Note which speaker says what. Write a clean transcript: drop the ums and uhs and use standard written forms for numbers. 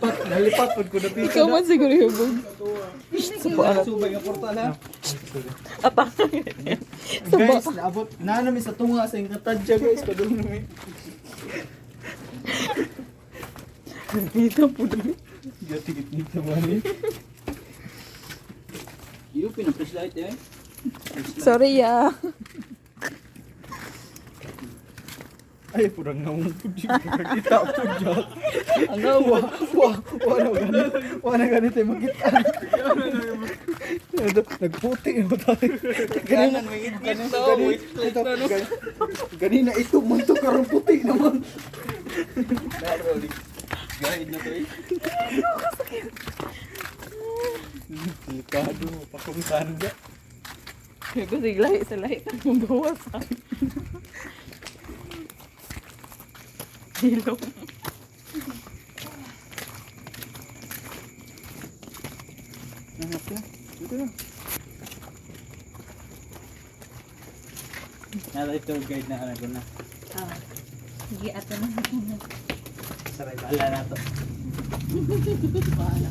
Speaker 1: Nalipat pag ko napita.
Speaker 2: Ikaw man siguro hubog.
Speaker 1: Subay ang portal ha.
Speaker 2: Apa?
Speaker 1: Guys, naabot na namin sa tunga sa Ingkatadja guys. Kadung namin.
Speaker 2: Dito po dito.
Speaker 1: Gatigit dito man eh. Yung pinag-flashlight eh.
Speaker 2: Sorry ya.
Speaker 1: Ay, purang naman po dito. Kita po dyan. Ang gawa. Wala ganito yung makita. Nagputi mo tayo. Ganina ito mo ito karang puti naman. Guide na to eh. Delikado mo pa kung sanda.
Speaker 2: Ito siglahi sa lahi ng mong gawas. Hilong.
Speaker 1: Nangat na. Dito na. Nala ito guide na alam ko na.
Speaker 2: Sige, ato na.
Speaker 1: Saray, bahala na to.
Speaker 2: Bahala.